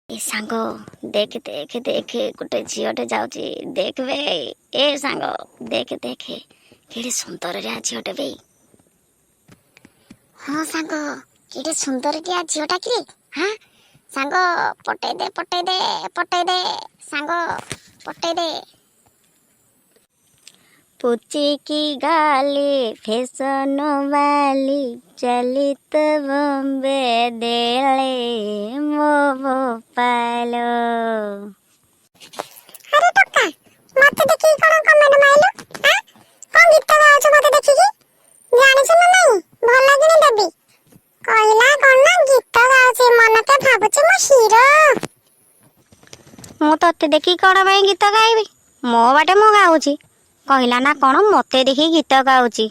ए सांग देख देख देख गोटे झीटे जाऊँगी देख बे। ए सांग देख देख कि सुंदर झीटे बे। हाँ सांग कि सुंदर झीटा कि हाँ सांग पटे दे पटे दे पटे दे सांग पटे दे। पूछी की गाली फैशन वाली चलित बॉम्बे देले मो पालो। अरे टक्का मते देखि कोन कमेंट माइलो हां कोन गीत गाउछ मते देखि की जानि छ ना नहीं भल लागिनी देबी कहला कोन ना गीत गाउछ मन के भाबुछ मो हीरो। मु तते देखि कोन भाई गीत गाइबी मो बाटे मु गाउची कहला ना कौन मते देखी गीत गाउची।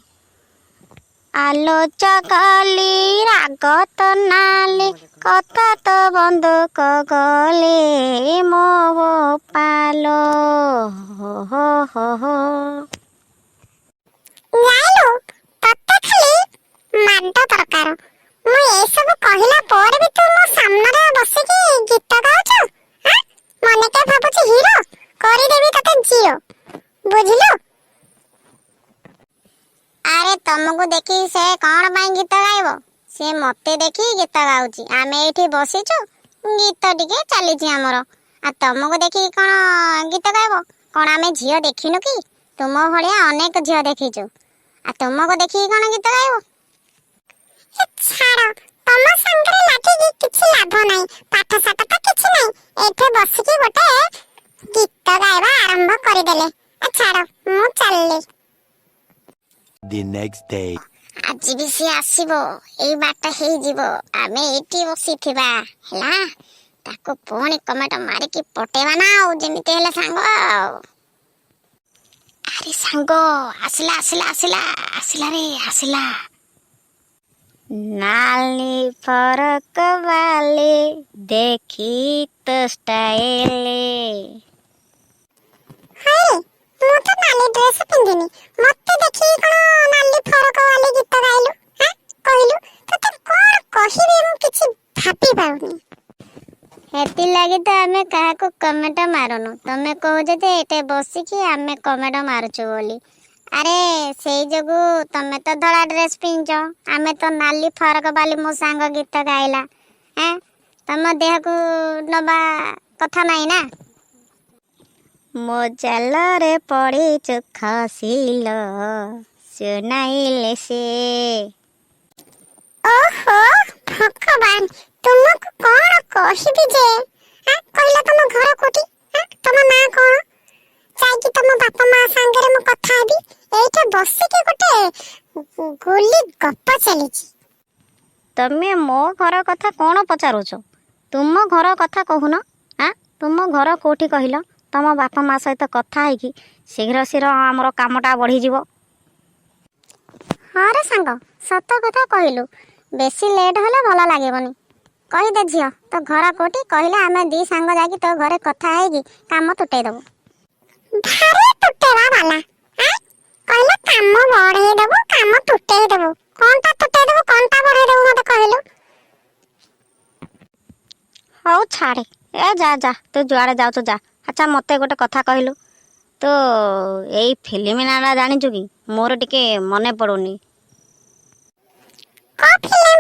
आलोच कली राग तो नाली कथा तो बंदूक गले मो पालो हो हो हो। जाइलो तते खाली मांड दरकार मु ए सब कहला पर भी तू मो सामने रे बसी की गीत गाउछ हां मन के भाबुछ हीरो करी देबी तते जियो बुझिलो। अरे तुमको देखी से कौन पाई गीत गाइब से मते देखी गीत गाउची आमे एठी बसिचु गीत टिके चलीची हमर आ तुमको देखी कौन गीत गाइब कौन आमे झियो देखिनु कि तुम भलिया अनेक झियो देखिचु आ तुमको देखी कौन गीत गाइब। छाड़ तम संगरे लाठी किछि लाभ नै पाठ साठ त किछि नै एठे बसिकी गोटे गीत गाइबा आरंभ करि देले छाड़ मु चलली। The next day. आज भी सी आसीबो एई बाट हेई जीवो आमे एठी बसिथिबा हैला ताको पुणी कमेंट मारी की पटेवा ना ओ जेमिते हेले सांग। अरे सांग आसिला आसिला आसिला आसिला रे आसिला नाली फरक वाले देखी तो स्टाइल। हाय मु तो नाली ड्रेस पिंदिनी मते देखि कोन नाली फरक वाली गीत गाइलु हां कहलु तते कोन कहिबे मु किछि भाबी पाउनी। हेती लगी तो आमे कहा को कमेंट मारुनु तमे कहू जे एटे बसी की आमे कमेंट मारुछु बोली। अरे सेई जगु तमे तो धड़ा ड्रेस पिंचो आमे तो नाली फरक वाली मो सांग गीत गाइला हैं तम देह को नबा कथा नाही ना। मो जाल रे पड़ी चु खसिल सुनाइले से। ओहो भगवान तुमको कोन कहिबी जे हां कहला तुम घर कोठी हां तुम ना कोन चाहि कि तुम बापा मां संगे मु कथा हेबी एठे बसी के गोटे गोली गप्प चलीची। तमे मो घर कथा कौन पचारुछ तुम घर कथा कहून हाँ तुम घर कोठी कहिल तम बापा माँ सहित कथा है कि शीघ्र शीघ्र आमर कामटा बढ़ी जीवो। हाँ रे सांग सत कथा कहलु बेसी लेट हले भला लागेबनी कहि दे झियो तो घर कोठी कहले आमे दी सांग जाकी तो घरे कथा है कि काम तुटै दबो। भारे तुटेवा वाला हां कहले काम बढ़े दबो काम तुटै दबो कोनटा तुटै दबो कोनटा बढ़े दबो मते कहलु। हौ छाड़े ए जा जा तू जुआड़े जाऊ जा। अच्छा मते गोटे कथा कहलु तो एई फिल्म नाना जानिचु कि मोर टिके मने पड़ुनी। को फिल्म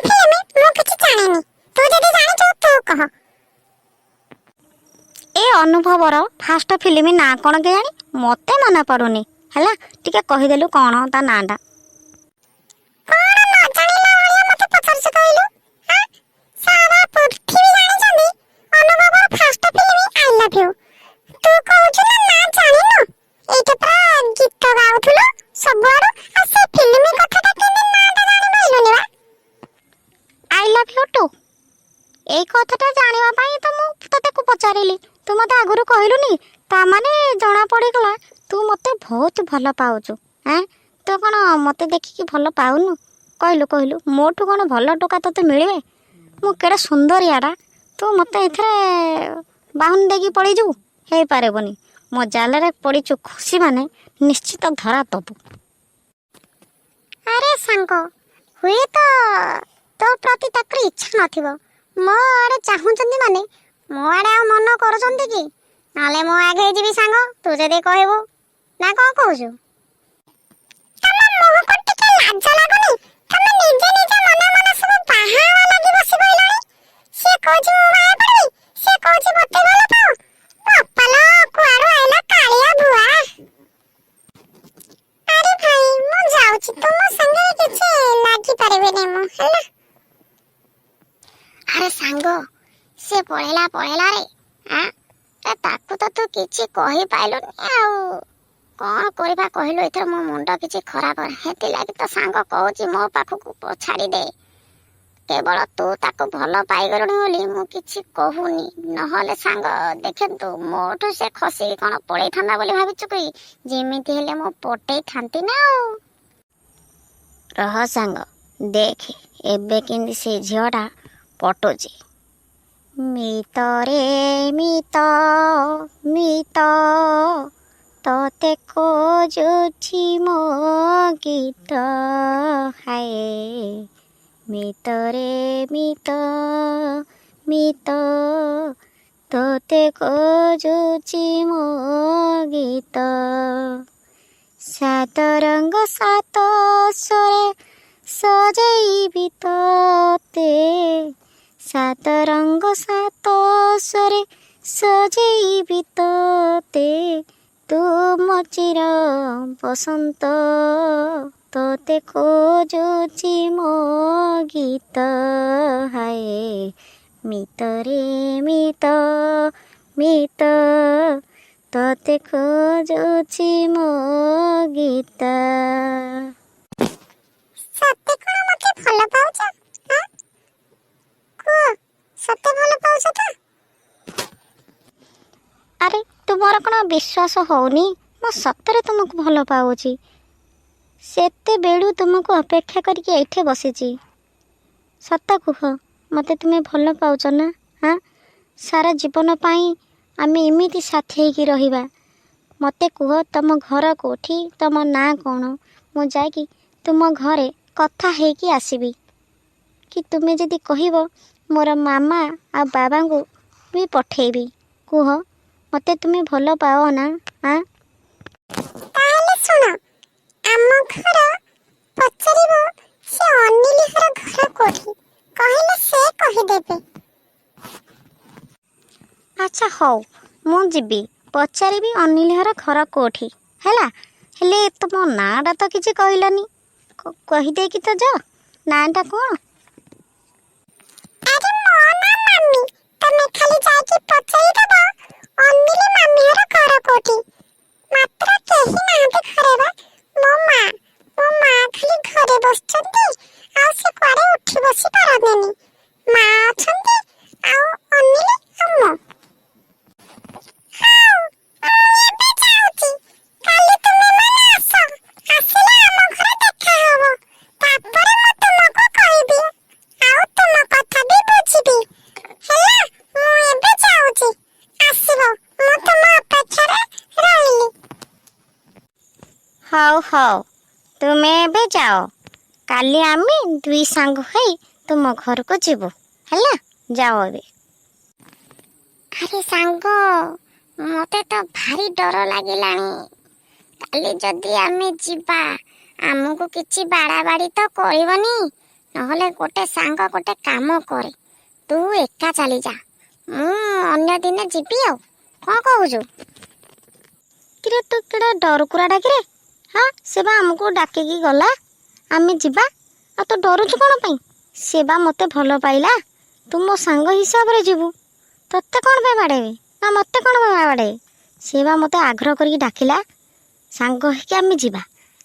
मु किछि जानेनी तू जदी जानिचु तू कह। ए अनुभवर फास्ट फिल्म ना कोन के जानी मते मने पड़ुनी हैला टिके कहि देलु कोन ता नाडा। कोन न जानिला ओया मते पछरछ कहलु हां सारा पृथ्वी जानि जंदी अनुभवर fast film I love you तू कहू ना जानिनो एटा पूरा गीत गाउथुलो सबआरो आ से फिल्म कथाटा केने नाटा जानि माइलोनी बा। आई लव यू टू एई कथाटा जानिबा पई तो मु तते को पचारिली तू मते आगुरु कहलुनी ता माने जणा पड़ी गला तू मते बहुत भल पाउछु हैं तो कोन मते देखि कि भल पाउनु कहलु कहलु मोठु कोन भल टोका तते मिलिबे मु केडा सुंदरियाडा तू मते इथरे बाहुन देगी पड़ी जू हे पारेबनी मो जाल रे पड़ीचु खुशी माने निश्चित धरा दबु। अरे सांग हुए तो तो प्रति तकर इच्छा नथिबो मो आड़े चाहूचंदी माने ମୋ ଆଡ଼େ ଆଉ ମନ କରୁଛନ୍ତି କି? ନହେଲେ ମୁଁ ଆଗେଇ ଯିବି ସାଙ୍ଗ, ତୁ ଯଦି କହିବୁ। ନା କ'ଣ କହୁଛୁ? ତମ ମୁହଁକୁ ଟିକେ ଲାଜ ଲାଗୁନି? ତମେ ନିଜେ ନିଜେ ମନେ ମନେ ସବୁ ବାହାବା ଲାଗି ବସି ପଇଲଣି। ସିଏ କହୁଛି ମୁଁ ବାହା ପଡ଼ିବି, ସିଏ କହୁଛି ମତେ ଭଲ ପାଅ। ବାପାଲୋ, କୁଆଡୁ ଆଇଲା କାଳିଆ ଭୁଆ? ଆରେ ଭାଇ ମୁଁ ଯାଉଛି, ତୁମ ସାଙ୍ଗରେ କିଛି ଲାଗିପାରିବିନି ମୁଁ, ହେଲା? ଆରେ ସାଙ୍ଗ, ସେ ପଳେଇଲା ରେ। ତାକୁ ତ ତୁ କିଛି କହିପାଇଲୁନି ଆଉ କ'ଣ କରିବା କହିଲୁ? ଏଥର ମୋ ମୁଣ୍ଡ କିଛି ଖରାପ, ହେଥିଲାଗି ତ ସାଙ୍ଗ କହୁଛି ମୋ ପାଖକୁ ଛାଡ଼ି ଦେ। କେବଳ ତୁ ତାକୁ ଭଲ ପାଇଗଲୁଣି ବୋଲି ମୁଁ କିଛି କହୁନି, ନହେଲେ ସାଙ୍ଗ ଦେଖନ୍ତୁ ମୋଠୁ ସେ ଖସିକି କ'ଣ ପଳେଇଥାନ୍ତା ବୋଲି ଭାବିଛୁ କି? ଯେମିତି ହେଲେ ମୁଁ ପଟେଇଥାନ୍ତି ନା ଆଉ। ରହ ସାଙ୍ଗ, ଦେଖେ ଏବେ କେମିତି ସେ ଝିଅଟା ପଟୁଛି। ମିତରେ ମିତ ମିତ ତତେ ଖୋଜୁଛି ମୋ ଗୀତ, ହାଏ ମିତରେ ମିତ ମିତ ତତେ ଖୋଜୁଛି ମୋ ଗୀତ। ସାତ ରଙ୍ଗ ସାତ ସ୍ୱରେ ସଜେଇବି ତତେ, ସାତ ରଙ୍ଗ ସାତ ସ୍ୱରେ ସଜେଇବି ତତେ। ତୁ ମୋ ଚିର ବସନ୍ତ, ତତେ ଖୋଜୁଛି ମୋ ଗୀତ, ହାଏ ମିତରେ ମିତ ମିତ ତତେ ଖୋଜୁଛି ମୋ ଗୀତ। ସତେ କ'ଣ ମତେ ଭଲ ପାଉଛ? କୁହ, ସତେ ଭଲ ପାଉଛ ତ? ଆରେ ତୁମର କ'ଣ ବିଶ୍ୱାସ ହଉନି? ମୁଁ ସତରେ ତୁମକୁ ଭଲ ପାଉଛି। ସେତେବେଳୁ ତୁମକୁ ଅପେକ୍ଷା କରିକି ଏଇଠି ବସିଛି। ସତ କୁହ, ମୋତେ ତୁମେ ଭଲ ପାଉଛ ନା? ସାରା ଜୀବନ ପାଇଁ ଆମେ ଏମିତି ସାଥି ହେଇକି ରହିବା। ମୋତେ କୁହ ତମ ଘର କେଉଁଠି, ତମ ନାଁ କ'ଣ? ମୁଁ ଯାଇକି ତୁମ ଘରେ କଥା ହେଇକି ଆସିବି। କି ତୁମେ ଯଦି କହିବ ମୋର ମାମା ଆଉ ବାବାଙ୍କୁ ବି ପଠେଇବି। କୁହ, ମୋତେ ତୁମେ ଭଲ ପାଅ ନା? ତାହେଲେ ଶୁଣ, ଆମ ଘର ପଚାରିବ ସେ ଅନିଲ ଘର କୋଉଠି, କହିଲେ ସେ କହିଦେବେ। ଆଚ୍ଛା ହଉ, ମୁଁ ଯିବି, ପଚାରିବି ଅନିଲ ଘର କେଉଁଠି, ହେଲା? ହେଲେ ତୁମ ନାଁଟା ତ କିଛି କହିଲନି, କହିଦେଇକି ତ ଯାଅ। ନାଁଟା କ'ଣ? ଆରେ ମୋ ନାଁ ମାମି, ତମେ ଖାଲି ଯାଇକି ପଚାରିଦବ ଅନିଲ ମାମି ଘର କୋଉଠି। ମାତ୍ର କେହି ନାହାନ୍ତି ଘରେ ବା। ମୋ ମା ଖାଲି ଘରେ ବସିଛନ୍ତି, ଆଉ ସେ କୁଆଡ଼େ ଉଠି ବସି ପାରନ୍ତିନି। ମା ଅଛନ୍ତି ଆଉ ଅନିଲ ଆଉ ମୁଁ। ହଉ, ମୁଁ ଏବେ ଯାଉଛି। କାଲି ତୁମେ ମାନେ ଆସ, ଆସିଲେ ଆମ ଘରେ ଦେଖା ହବ। ତାପରେ ମୁଁ ତୁମକୁ କହିବି ଆଉ ତୁମ କଥା ବି ବୁଝିବି, ହେଲା? ମୁଁ ଏବେ ଯାଉଛି, ଆସିବ, ମୁଁ ତୁମ ଅପେକ୍ଷାରେ ରହିଲି। ହଉ ହଉ, ତୁମେ ଏବେ ଯାଅ, କାଲି ଆମେ ଦୁଇ ସାଙ୍ଗ ହୋଇ ତୁମ ଘରକୁ ଯିବୁ, ହେଲା? ଯାଅ ଏବେ। ଆରେ ସାଙ୍ଗ, ମତେ ତ ଭାରି ଡର ଲାଗିଲାଣି। କାଲି ଯଦି ଆମେ ଯିବା, ଆମକୁ କିଛି ବାଡ଼ାବାଡ଼ି ତ କରିବନି? ନହେଲେ ଗୋଟେ ସାଙ୍ଗ ଗୋଟେ କାମ କରେ, ତୁ ଏକା ଚାଲି ଯା, ମୁଁ ଅନ୍ୟ ଦିନେ ଯିବି। ଆଉ କ'ଣ କହୁଛୁ? କିରେ ତୁ କେଡ଼ା ଡରୁକୁରାଟା କିରେ? ସେ ବା ଆମକୁ ଡାକିକି ଗଲା, ଆମେ ଯିବା, ଆଉ ତୁ ଡରୁଛୁ କ'ଣ ପାଇଁ? ସେ ବା ମୋତେ ଭଲ ପାଇଲା, ତୁ ମୋ ସାଙ୍ଗ ହିସାବରେ ଯିବୁ, ତତେ କ'ଣ ପାଇଁ ବାଡ଼େଇବେ? ନା ମୋତେ କ'ଣ ପାଇଁ ବାଡ଼େଇବେ? ସେ ବା ମୋତେ ଆଗ୍ରହ କରିକି ଡାକିଲା, ସାଙ୍ଗ ହେଇକି ଆମେ ଯିବା,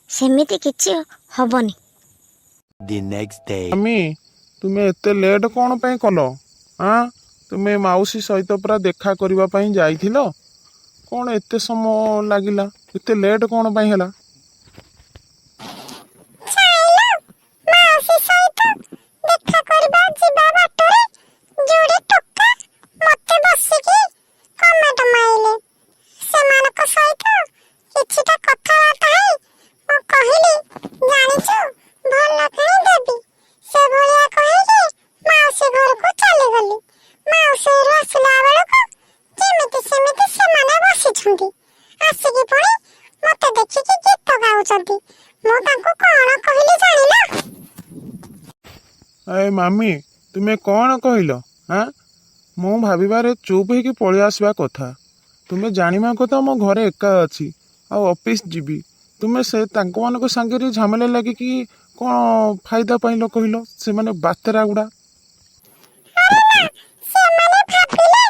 ସେମିତି କିଛି ହବନି। The next day. ମାମି, ତୁମେ ଏତେ ଲେଟ୍ କ'ଣ ପାଇଁ କଲ? ତୁମେ ମାଉସୀ ସହିତ ପୁରା ଦେଖା କରିବା ପାଇଁ ଯାଇଥିଲ, କ'ଣ ଏତେ ସମୟ ଲାଗିଲା? ଏତେ ଲେଟ୍ କ'ଣ ପାଇଁ ହେଲା? ମାଉସୀ ସହିତ ଦେଖା କରିବା ଯିବା ବାଟରେ ଯୋଡ଼େ ଟୋକା ମତେ ବସିକି କମେଣ୍ଟ ମାଇଲେ। ସେମାନଙ୍କ ସହିତ କିଛିଟା କଥାବାର୍ତ୍ତା ହେଇ ମୁଁ କହିଲି, ଜାଣିଛୁ ଭଲ କିଣି ଦେବି, ସେଭଳିଆ କହିକି ମାଉସୀ ଘରକୁ ଚାଲିଗଲି। ମାଉସୀ ଘରୁ ଆସିଲା ବେଳେ ଯାଇଛନ୍ତି। ଆସିକି ପୁଣି ମତେ ଦେଖିକି ଗୀତ ଗାଉଛନ୍ତି। ମୁଁ ତାଙ୍କୁ କଣ କହିଲି ଜାଣିଲ? ଏ ମାମି ତୁମେ କ'ଣ କହିଲ? ମୁଁ ଭାବିବାରେ ଚୁପ୍ ହେଇକି ପଳେଇ ଆସିବା କଥା। ତୁମେ ଜାଣିବା କଥା ମୋ ଘରେ ଏକା ଅଛି ଆଉ ଅଫିସ୍ ଯିବି। ତୁମେ ସେ ତାଙ୍କମାନଙ୍କ ସାଙ୍ଗରେ ଝାମେଲା ଲାଗିକି କ'ଣ ଫାଇଦା ପାଇଲ କହିଲ? ସେମାନେ ବାତେରା ଗୁଡ଼ା। ସେମାନେ ଭାବିଲେ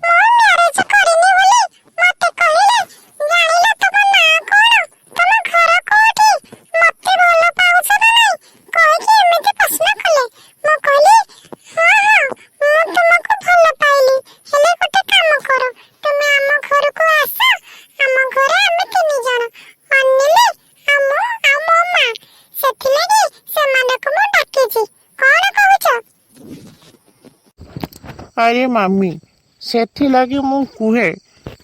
ମୁଁ ମ୍ୟାରେଜ କରିନି ବୋଲି ମତେ କହିଲେ, ଜାଣିଲ ତମ ନାଁ କଣ, ତମ ଘର କୋଉଠି, ମତେ ଭଲ ପାଉଛ ନା ନାଇଁ କହିକି ଏମିତି ପ୍ରଶ୍ନ କଲେ। ମୁଁ କହିଲି ହଁ ମୁଁ ତୁମକୁ ଭଲ ପାଇଲି, ହେଲେ ଗୋଟେ କାମ କର, ତୁମେ ଆମ ଘରକୁ ଆସ। ଆମ ଘରେ ଆମେ 3 ଜଣ, ଅନିଲି ଆଉ ମୁଁ ଆଉ ମୋ ମା, ସେଥିଲାଗି ସେମାନଙ୍କୁ ମୁଁ ଡାକିଛି। କଣ କହୁଛ? ଆରେ ମାମି ସେଥିଲାଗି ମୁଁ କୁହେ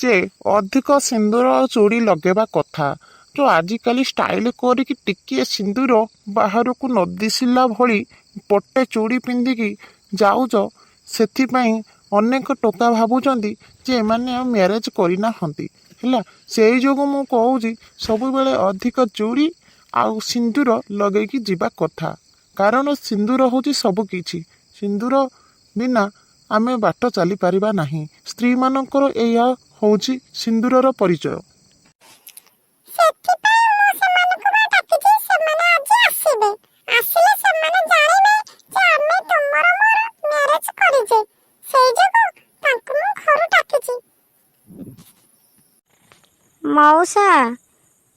ଯେ ଅଧିକ ସିନ୍ଦୁର ଆଉ ଚୁଡ଼ି ଲଗେଇବା କଥା। ଯୋଉ ଆଜିକାଲି ଷ୍ଟାଇଲ କରିକି ଟିକିଏ ସିନ୍ଦୁର ବାହାରକୁ ନ ଦିଶିଲା ଭଳି ପଟେ ଚୁଡ଼ି ପିନ୍ଧିକି ଯାଉଛ, ସେଥିପାଇଁ ଅନେକ ଟୋକା ଭାବୁଛନ୍ତି ଯେ ଏମାନେ ଆଉ ମ୍ୟାରେଜ କରିନାହାନ୍ତି ହେଲା। ସେଇ ଯୋଗୁଁ ମୁଁ କହୁଛି ସବୁବେଳେ ଅଧିକ ଚୁଡ଼ି ଆଉ ସିନ୍ଦୁର ଲଗେଇକି ଯିବା କଥା। କାରଣ ସିନ୍ଦୁର ହେଉଛି ସବୁ କିଛି। ସିନ୍ଦୁର ବିନା ଆମେ ବାଟ ଚାଲିପାରିବା ନାହିଁ। ସ୍ତ୍ରୀମାନଙ୍କର ଏହା ହେଉଛି ସିନ୍ଦୁରର ପରିଚୟ। ସେଥିପାଇଁ ମୁଁ ସେମାନଙ୍କୁ ଡାକିଛି, ସେମାନେ ଆଜି ଆସିବେ। ଆସିଲେ ସେମାନେ ଜାଣିବେ ଯେ ଆମେ ତୁମର ମୋର ମ୍ୟାରେଜ କରିଛେ। ସେଇ ଯୋଗୁଁ ତାଙ୍କୁ ମୁଁ ଘରୁ ଡାକିଛି। ମଉସା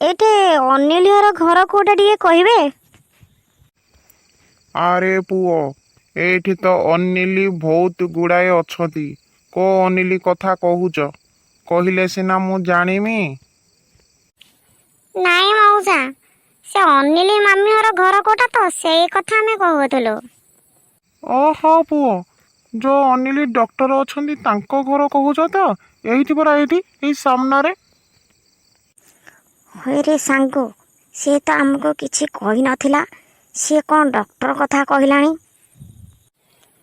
ଏଠି ଅନିଲିର ଘର କୋଉଟା ଟିକେ କହିବେ? ଆରେ ପୁଅ, ଏଇଠି ତ ଅନିଲି ବହୁତ ଗୁଡ଼ାଏ ଅଛନ୍ତି। କୋଉ ଅନିଲି କଥା କହୁଛ? କହିଲେ ସିନା ମୁଁ ଜାଣିମି। ନାଇଁ ମଉସା, ସେ ଅନିଲି ମାମିଙ୍କର ଘର କୋଉଟା ତ ସେଇ କଥା ଆମେ କହୁଥିଲୁ। ଓହୋ ପୁଅ, ଯୋଉ ଅନିଲି ଡକ୍ଟର ଅଛନ୍ତି ତାଙ୍କ ଘର କହୁଛ ତ? ଏଇଠି ପରା, ଏଇ ସାମ୍ନାରେ। ହଇରେ ସାଙ୍ଗ, ସେ ତ ଆମକୁ କିଛି କହିନଥିଲା, ସିଏ କ'ଣ ଡକ୍ଟର କଥା କହିଲାଣି?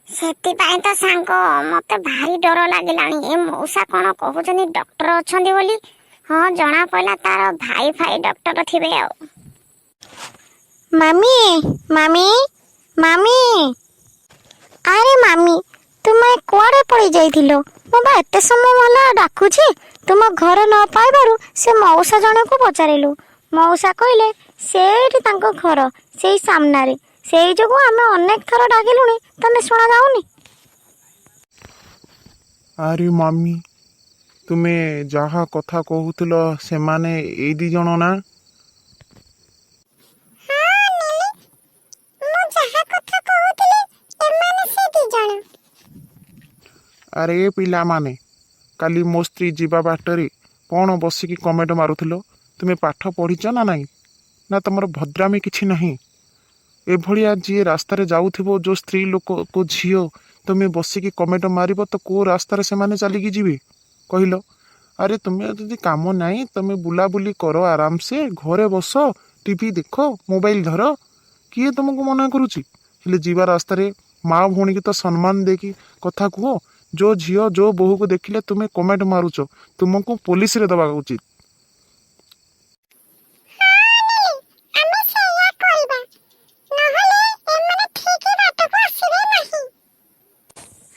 ସେଥିପାଇଁ ତ ସାଙ୍ଗ ମତେ ଭାରି ଡର ଲାଗିଲାଣି। ଏ ମଉସା କ'ଣ କହୁଛନ୍ତି ଡକ୍ଟର ଅଛନ୍ତି ବୋଲି। ହଁ ଜଣା ପଇଲା ତାର ଭାଇ ଡକ୍ଟର ଥିବେ ଆଉ। ମାମି ମାମି ମାମି, ଆରେ ମାମି ତୁମେ କୁଆଡ଼େ ପଳେଇ ଯାଇଥିଲ? ମୁଁ ବା ଏତେ ସମୟ ହେଲା ଡାକୁଛି, ତୁମ ଘର ନ ପାଇବାରୁ ସେ ମଉସା ଜଣକୁ ପଚାରିଲୁ। ମଉସା କହିଲେ ସେଇଠି ତାଙ୍କ ଘର ସେଇ ସାମ୍ନାରେ। ସେଇ ଯୋଗୁଁ ଆମେ ଅନେକ ଥର ଡାକିଲୁଣି, ତମେ ଶୁଣା ଯାଉନି? ଆରେ ମାମି, ତୁମେ ଯାହା କଥା କହୁଥିଲ ସେମାନେ ଏଇ 2 ଜଣ ନା? ମୁଁ ଯାହା କଥା କହୁଥିଲି ଏମାନେ ସେ 2 ଜଣ। ଆରେ ପିଲାମାନେ, କାଲି ମୋ ସ୍ତ୍ରୀ ଯିବା ବାଟରେ କ'ଣ ବସିକି କମେଣ୍ଟ ମାରୁଥିଲ? ତୁମେ ପାଠ ପଢ଼ିଛ ନା ନାହିଁ? ନା ତମର ଭଦ୍ରାମୀ କିଛି ନାହିଁ? ଏଭଳିଆ ଯିଏ ରାସ୍ତାରେ ଯାଉଥିବ, ଯେଉଁ ସ୍ତ୍ରୀ ଲୋକ କେଉଁ ଝିଅ, ତୁମେ ବସିକି କମେଣ୍ଟ ମାରିବ ତ କେଉଁ ରାସ୍ତାରେ ସେମାନେ ଚାଲିକି ଯିବେ କହିଲ? ଆରେ ତୁମେ ଯଦି କାମ ନାହିଁ, ତୁମେ ବୁଲାବୁଲି କର ଆରାମସେ, ଘରେ ବସ, ଟିଭି ଦେଖ, ମୋବାଇଲ ଧର, କିଏ ତୁମକୁ ମନା କରୁଛି? ହେଲେ ଯିବା ରାସ୍ତାରେ ମା ଭଉଣୀକି ତ ସମ୍ମାନ ଦେଇକି କଥା କୁହ। ଯେଉଁ ଝିଅ ଯେଉଁ ବୋହୂକୁ ଦେଖିଲେ ତୁମେ କମେଣ୍ଟ ମାରୁଛ, ତୁମକୁ ପୋଲିସରେ ଦେବା ଉଚିତ। ଆମେ ସେଇଆ କରିବା, ନହେଲେ ଏମାନେ ଠିକ୍ ବାଟକୁ ଆସିବେ ନାହିଁ।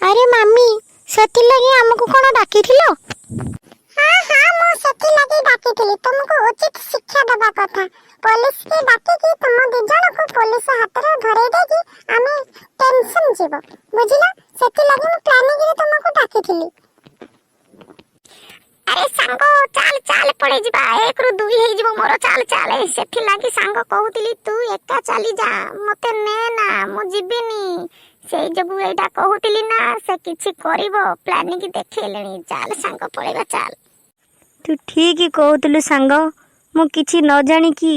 ଆରେ ମାମି, ସେଥିଲାଗି ଆମକୁ କ'ଣ ଡାକିଥିଲ? ହଁ ମୁଁ ସେଥିଲାଗି ଡାକିଥିଲି, ତୁମକୁ ଉଚିତ ଶିକ୍ଷା ଦେବା କଥା। ପୋଲିସକି ଡାକିକି ତୁମ 2 ଜଣକୁ ପୋଲିସ ହାତରେ ଧରେଇ ଦେଇକି ଆମେ ଟେନସନ ଯିବ, ବୁଝିଲ? ସେଥିଲାଗି ମୁଁ ପ୍ଲାନିଂରେ ତୁମକୁ ଡାକିଥିଲି। ଆରେ ସାଙ୍ଗ ଚାଲ ଚାଲ ପଳେଇ ଯିବା, 1ରୁ 2 ହେଇଯିବ ମୋର, ଚାଲ ଚାଲ। ସେଥିଲାଗି ସାଙ୍ଗ କହୁଥିଲି ତୁ ଏକା ଚାଲି ଯା, ମତେ ନେ ନା, ମୁଁ ଯିବିନି। ସେଇ ଯୋଗୁଁ ଏଇଟା କହୁଥିଲି ନା, ସେ କିଛି କରିବ ପ୍ଲାନିଂ ଦେଖେଇଲେଣି। ଚାଲ ସାଙ୍ଗ ପଳେଇବା, ଚାଲ। ତୁ ଠିକ୍ କହୁଥିଲୁ ସାଙ୍ଗ, ମୁଁ କିଛି ନ ଜାଣିକି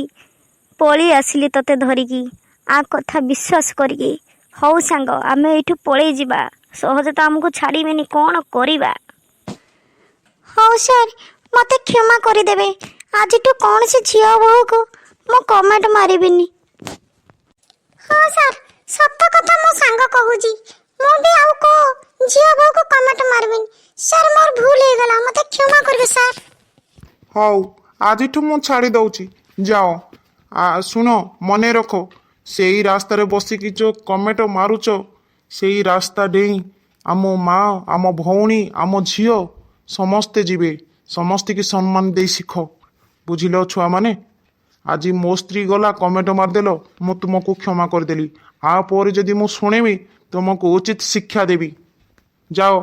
ପଳେଇ ଆସିଲି ତତେ ଧରିକି, ଆ କଥା ବିଶ୍ୱାସ କରିକି। ହଉ ସାଙ୍ଗ, ଆମେ ଏଇଠୁ ପଳେଇ ଯିବା, ସହଜେ ତ ଆମକୁ ଛାଡ଼ିବେନି, କ'ଣ କରିବା? ହଉ ସାର୍, ମୋତେ କ୍ଷମା କରିଦେବେ। ଆଜିଠୁ କୌଣସି ଝିଅ ବୋହୂକୁ ମୁଁ କମେଣ୍ଟ ମାରିବିନି। ହଁ ସାର୍, ସତ କଥା ମୋ ସାଙ୍ଗ କହୁଛି, ମୁଁ ବି ଆଉ କୋଉ ଝିଅ ବୋହୂକୁ କମେଣ୍ଟ ମାରିବିନି। ସାର୍ ମୋର ଭୁଲ ହେଇଗଲା, ମୋତେ କ୍ଷମା କରିବେ ସାର୍। ହଉ ଆଜିଠୁ ମୁଁ ଛାଡ଼ି ଦଉଛି ଯାଅ। ଶୁଣ ମନେ ରଖ ସେଇ ରାସ୍ତାରେ ବସିକି ଯୋଉ କମେଣ୍ଟ ମାରୁଛ ସେଇ ରାସ୍ତା ଡେଇଁ ଆମ ମା ଆମ ଭଉଣୀ ଆମ ଝିଅ ସମସ୍ତେ ଯିବେ। ସମସ୍ତିକି ସମ୍ମାନ ଦେଇ ଶିଖ। ବୁଝିଲ ଛୁଆମାନେ। ଆଜି ମୋ ସ୍ତ୍ରୀ ଗଲା କମେଣ୍ଟ ମାରିଦେଲ ମୁଁ ତୁମକୁ କ୍ଷମା କରିଦେଲି। ଆ ପରେ ଯଦି ମୁଁ ଶୁଣିବି ତୁମକୁ ଉଚିତ ଶିକ୍ଷା ଦେବି। ଯାଅ।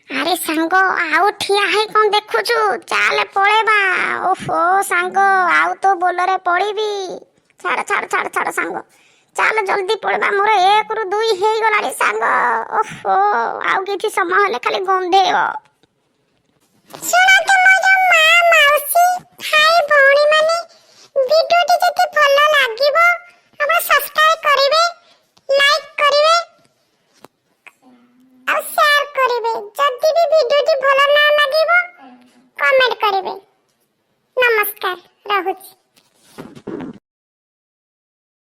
ଆରେ ସାଙ୍ଗ ଆଉ ଠିଆ ହେଇ କଣ ଦେଖୁଛୁ? ଚାଲେ ପଳେଇବା। ଓହୋ ସାଙ୍ଗ ଆଉ ତ ବୋଲରେ ପଡ଼ିବି। ଛାଡ଼ ଛାଡ଼ ଛାଡ଼ ଛାଡ଼ ସାଙ୍ଗ, ଚାଲ ଜଲ୍ଦି ପଳେଇବା। ମୋର 1ରୁ 2 ହେଇଗଲାଣି ସାଙ୍ଗ। ଓହୋ ଆଉ କିଛି ସମୟ ହେଲେ ଖାଲି ଗନ୍ଧେଇବ। ଶୁଣନ୍ତୁ ମୋର ମା ମାଉସୀ ଭାଇ ଭଉଣୀମାନେ, ଭିଡ଼ିଓଟି ଯଦି ଭଲ ଲାଗିବ ଆପଣ ସବସ୍କ୍ରାଇବ କରିବେ, ଲାଇକ୍ କରିବେ ଆଉ ସେୟାର କରିବେ। ଯଦି ବି ଭିଡ଼ିଓଟି ଭଲ ନା ଲାଗିବ କମେଣ୍ଟ କରିବେ। ନମସ୍କାର, ରହୁଛି।